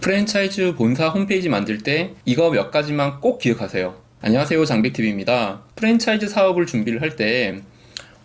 프랜차이즈 본사 홈페이지 만들 때 이거 몇 가지만 꼭 기억하세요. 안녕하세요, 장백TV입니다. 프랜차이즈 사업을 준비를 할 때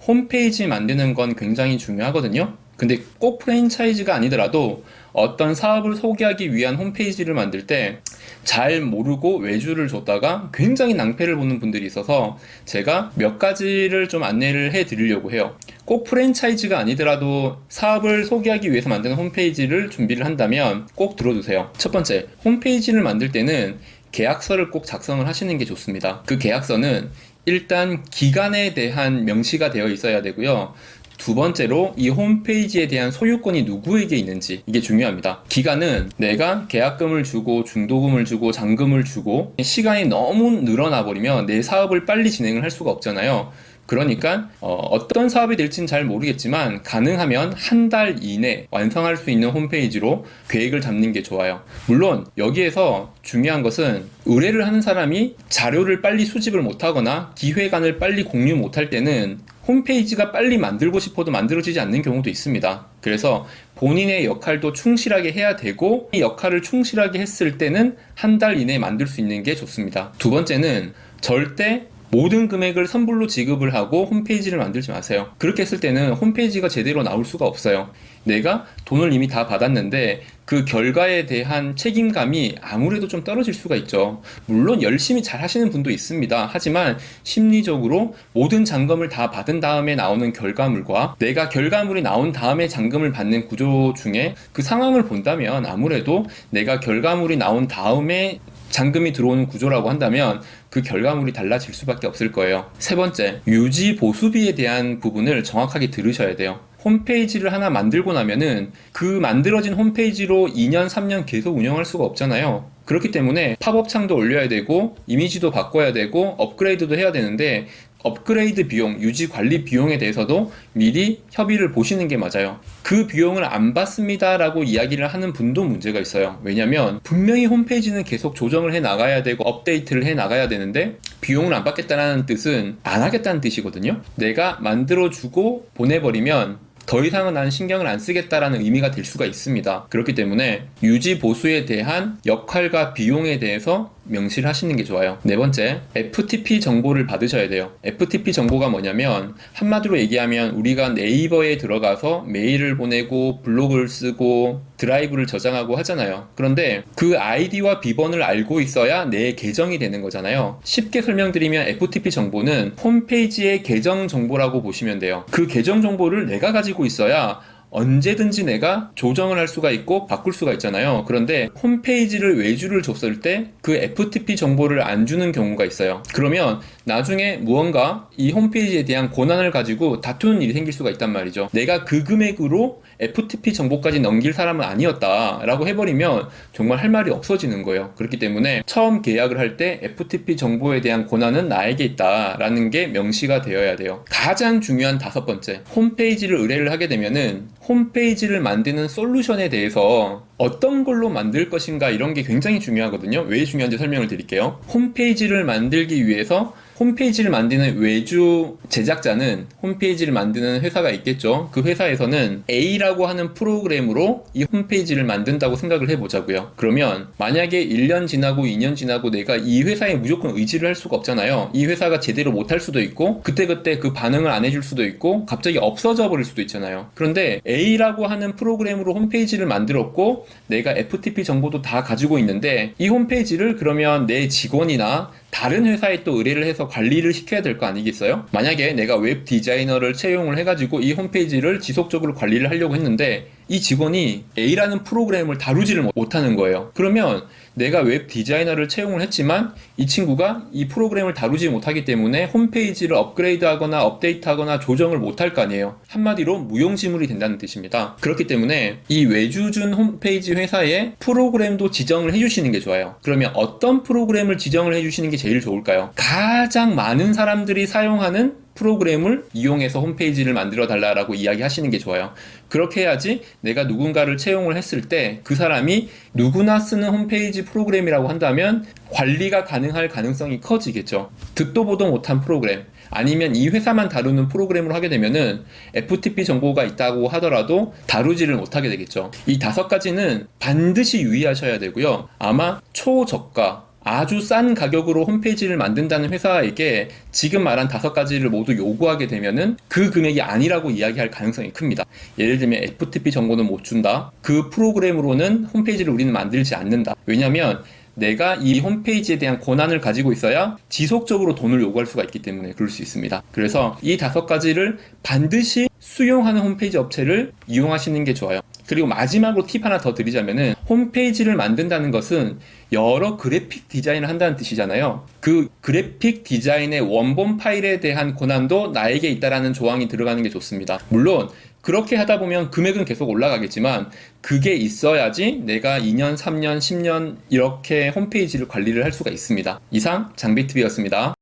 홈페이지 만드는 건 굉장히 중요하거든요. 근데 꼭 프랜차이즈가 아니더라도 어떤 사업을 소개하기 위한 홈페이지를 만들 때 잘 모르고 외주를 줬다가 굉장히 낭패를 보는 분들이 있어서 제가 몇 가지를 좀 안내를 해 드리려고 해요. 꼭 프랜차이즈가 아니더라도 사업을 소개하기 위해서 만드는 홈페이지를 준비를 한다면 꼭 들어주세요. 첫 번째, 홈페이지를 만들 때는 계약서를 꼭 작성을 하시는 게 좋습니다. 그 계약서는 일단 기간에 대한 명시가 되어 있어야 되고요. 두 번째로 이 홈페이지에 대한 소유권이 누구에게 있는지, 이게 중요합니다. 기간은 내가 계약금을 주고 중도금을 주고 잔금을 주고 시간이 너무 늘어나 버리면 내 사업을 빨리 진행을 할 수가 없잖아요. 그러니까 어떤 사업이 될지는 잘 모르겠지만 가능하면 한 달 이내 완성할 수 있는 홈페이지로 계획을 잡는 게 좋아요. 물론 여기에서 중요한 것은 의뢰를 하는 사람이 자료를 빨리 수집을 못하거나 기획안을 빨리 공유 못할 때는 홈페이지가 빨리 만들고 싶어도 만들어지지 않는 경우도 있습니다. 그래서 본인의 역할도 충실하게 해야 되고 이 역할을 충실하게 했을 때는 한 달 이내에 만들 수 있는 게 좋습니다. 두 번째는 절대 모든 금액을 선불로 지급을 하고 홈페이지를 만들지 마세요. 그렇게 했을 때는 홈페이지가 제대로 나올 수가 없어요. 내가 돈을 이미 다 받았는데 그 결과에 대한 책임감이 아무래도 좀 떨어질 수가 있죠. 물론 열심히 잘 하시는 분도 있습니다. 하지만 심리적으로 모든 잔금을 다 받은 다음에 나오는 결과물과 내가 결과물이 나온 다음에 잔금을 받는 구조 중에 그 상황을 본다면 아무래도 내가 결과물이 나온 다음에 잔금이 들어오는 구조라고 한다면 그 결과물이 달라질 수밖에 없을 거예요. 세 번째, 유지 보수비에 대한 부분을 정확하게 들으셔야 돼요. 홈페이지를 하나 만들고 나면은 그 만들어진 홈페이지로 2년, 3년 계속 운영할 수가 없잖아요. 그렇기 때문에 팝업 창도 올려야 되고 이미지도 바꿔야 되고 업그레이드도 해야 되는데 업그레이드 비용, 유지 관리 비용에 대해서도 미리 협의를 보시는 게 맞아요. 그 비용을 안 받습니다 라고 이야기를 하는 분도 문제가 있어요. 왜냐면 분명히 홈페이지는 계속 조정을 해 나가야 되고 업데이트를 해 나가야 되는데 비용을 안 받겠다는 뜻은 안 하겠다는 뜻이거든요. 내가 만들어주고 보내버리면 더 이상은 난 신경을 안 쓰겠다라는 의미가 될 수가 있습니다. 그렇기 때문에 유지 보수에 대한 역할과 비용에 대해서 명시를 하시는 게 좋아요. 네 번째, FTP 정보를 받으셔야 돼요. FTP 정보가 뭐냐면 한마디로 얘기하면 우리가 네이버에 들어가서 메일을 보내고 블로그를 쓰고 드라이브를 저장하고 하잖아요. 그런데 그 아이디와 비번을 알고 있어야 내 계정이 되는 거잖아요. 쉽게 설명드리면 FTP 정보는 홈페이지의 계정 정보라고 보시면 돼요. 그 계정 정보를 내가 가지고 있어야 언제든지 내가 조정을 할 수가 있고 바꿀 수가 있잖아요. 그런데 홈페이지를 외주를 줬을 때 그 FTP 정보를 안 주는 경우가 있어요. 그러면 나중에 무언가 이 홈페이지에 대한 권한을 가지고 다투는 일이 생길 수가 있단 말이죠. 내가 그 금액으로 FTP 정보까지 넘길 사람은 아니었다 라고 해버리면 정말 할 말이 없어지는 거예요. 그렇기 때문에 처음 계약을 할 때 FTP 정보에 대한 권한은 나에게 있다 라는 게 명시가 되어야 돼요. 가장 중요한 다섯 번째, 홈페이지를 의뢰를 하게 되면은 홈페이지를 만드는 솔루션에 대해서 어떤 걸로 만들 것인가 이런 게 굉장히 중요하거든요. 왜 중요한지 설명을 드릴게요. 홈페이지를 만들기 위해서 홈페이지를 만드는 외주 제작자는 홈페이지를 만드는 회사가 있겠죠. 그 회사에서는 A라고 하는 프로그램으로 이 홈페이지를 만든다고 생각을 해보자고요. 그러면 만약에 1년 지나고 2년 지나고 내가 이 회사에 무조건 의지를 할 수가 없잖아요. 이 회사가 제대로 못할 수도 있고 그때그때 그 반응을 안 해줄 수도 있고 갑자기 없어져 버릴 수도 있잖아요. 그런데 A라고 하는 프로그램으로 홈페이지를 만들었고 내가 FTP 정보도 다 가지고 있는데 이 홈페이지를 그러면 내 직원이나 다른 회사에 또 의뢰를 해서 관리를 시켜야 될 거 아니겠어요? 만약에 내가 웹 디자이너를 채용을 해가지고 이 홈페이지를 지속적으로 관리를 하려고 했는데 이 직원이 A라는 프로그램을 다루지를 못하는 거예요. 그러면 내가 웹 디자이너를 채용을 했지만 이 친구가 이 프로그램을 다루지 못하기 때문에 홈페이지를 업그레이드하거나 업데이트하거나 조정을 못할 거 아니에요. 한마디로 무용지물이 된다는 뜻입니다. 그렇기 때문에 이 외주준 홈페이지 회사에 프로그램도 지정을 해주시는 게 좋아요. 그러면 어떤 프로그램을 지정을 해주시는 게 제일 좋을까요? 가장 많은 사람들이 사용하는 프로그램을 이용해서 홈페이지를 만들어 달라고 이야기하시는 게 좋아요. 그렇게 해야지 내가 누군가를 채용을 했을 때 그 사람이 누구나 쓰는 홈페이지 프로그램이라고 한다면 관리가 가능할 가능성이 커지겠죠. 듣도 보도 못한 프로그램, 아니면 이 회사만 다루는 프로그램을 하게 되면은 FTP 정보가 있다고 하더라도 다루지를 못하게 되겠죠. 이 5가지는 반드시 유의하셔야 되고요. 아마 초저가 아주 싼 가격으로 홈페이지를 만든다는 회사에게 지금 말한 5가지를 모두 요구하게 되면은 그 금액이 아니라고 이야기할 가능성이 큽니다. 예를 들면 FTP 정보는 못 준다. 그 프로그램으로는 홈페이지를 우리는 만들지 않는다. 왜냐면 내가 이 홈페이지에 대한 권한을 가지고 있어야 지속적으로 돈을 요구할 수가 있기 때문에 그럴 수 있습니다. 그래서 이 5가지를 반드시 수용하는 홈페이지 업체를 이용하시는 게 좋아요. 그리고 마지막으로 팁 하나 더 드리자면은 홈페이지를 만든다는 것은 여러 그래픽 디자인을 한다는 뜻이잖아요. 그 그래픽 디자인의 원본 파일에 대한 권한도 나에게 있다라는 조항이 들어가는 게 좋습니다. 물론 그렇게 하다 보면 금액은 계속 올라가겠지만 그게 있어야지 내가 2년, 3년, 10년 이렇게 홈페이지를 관리를 할 수가 있습니다. 이상 장비TV였습니다.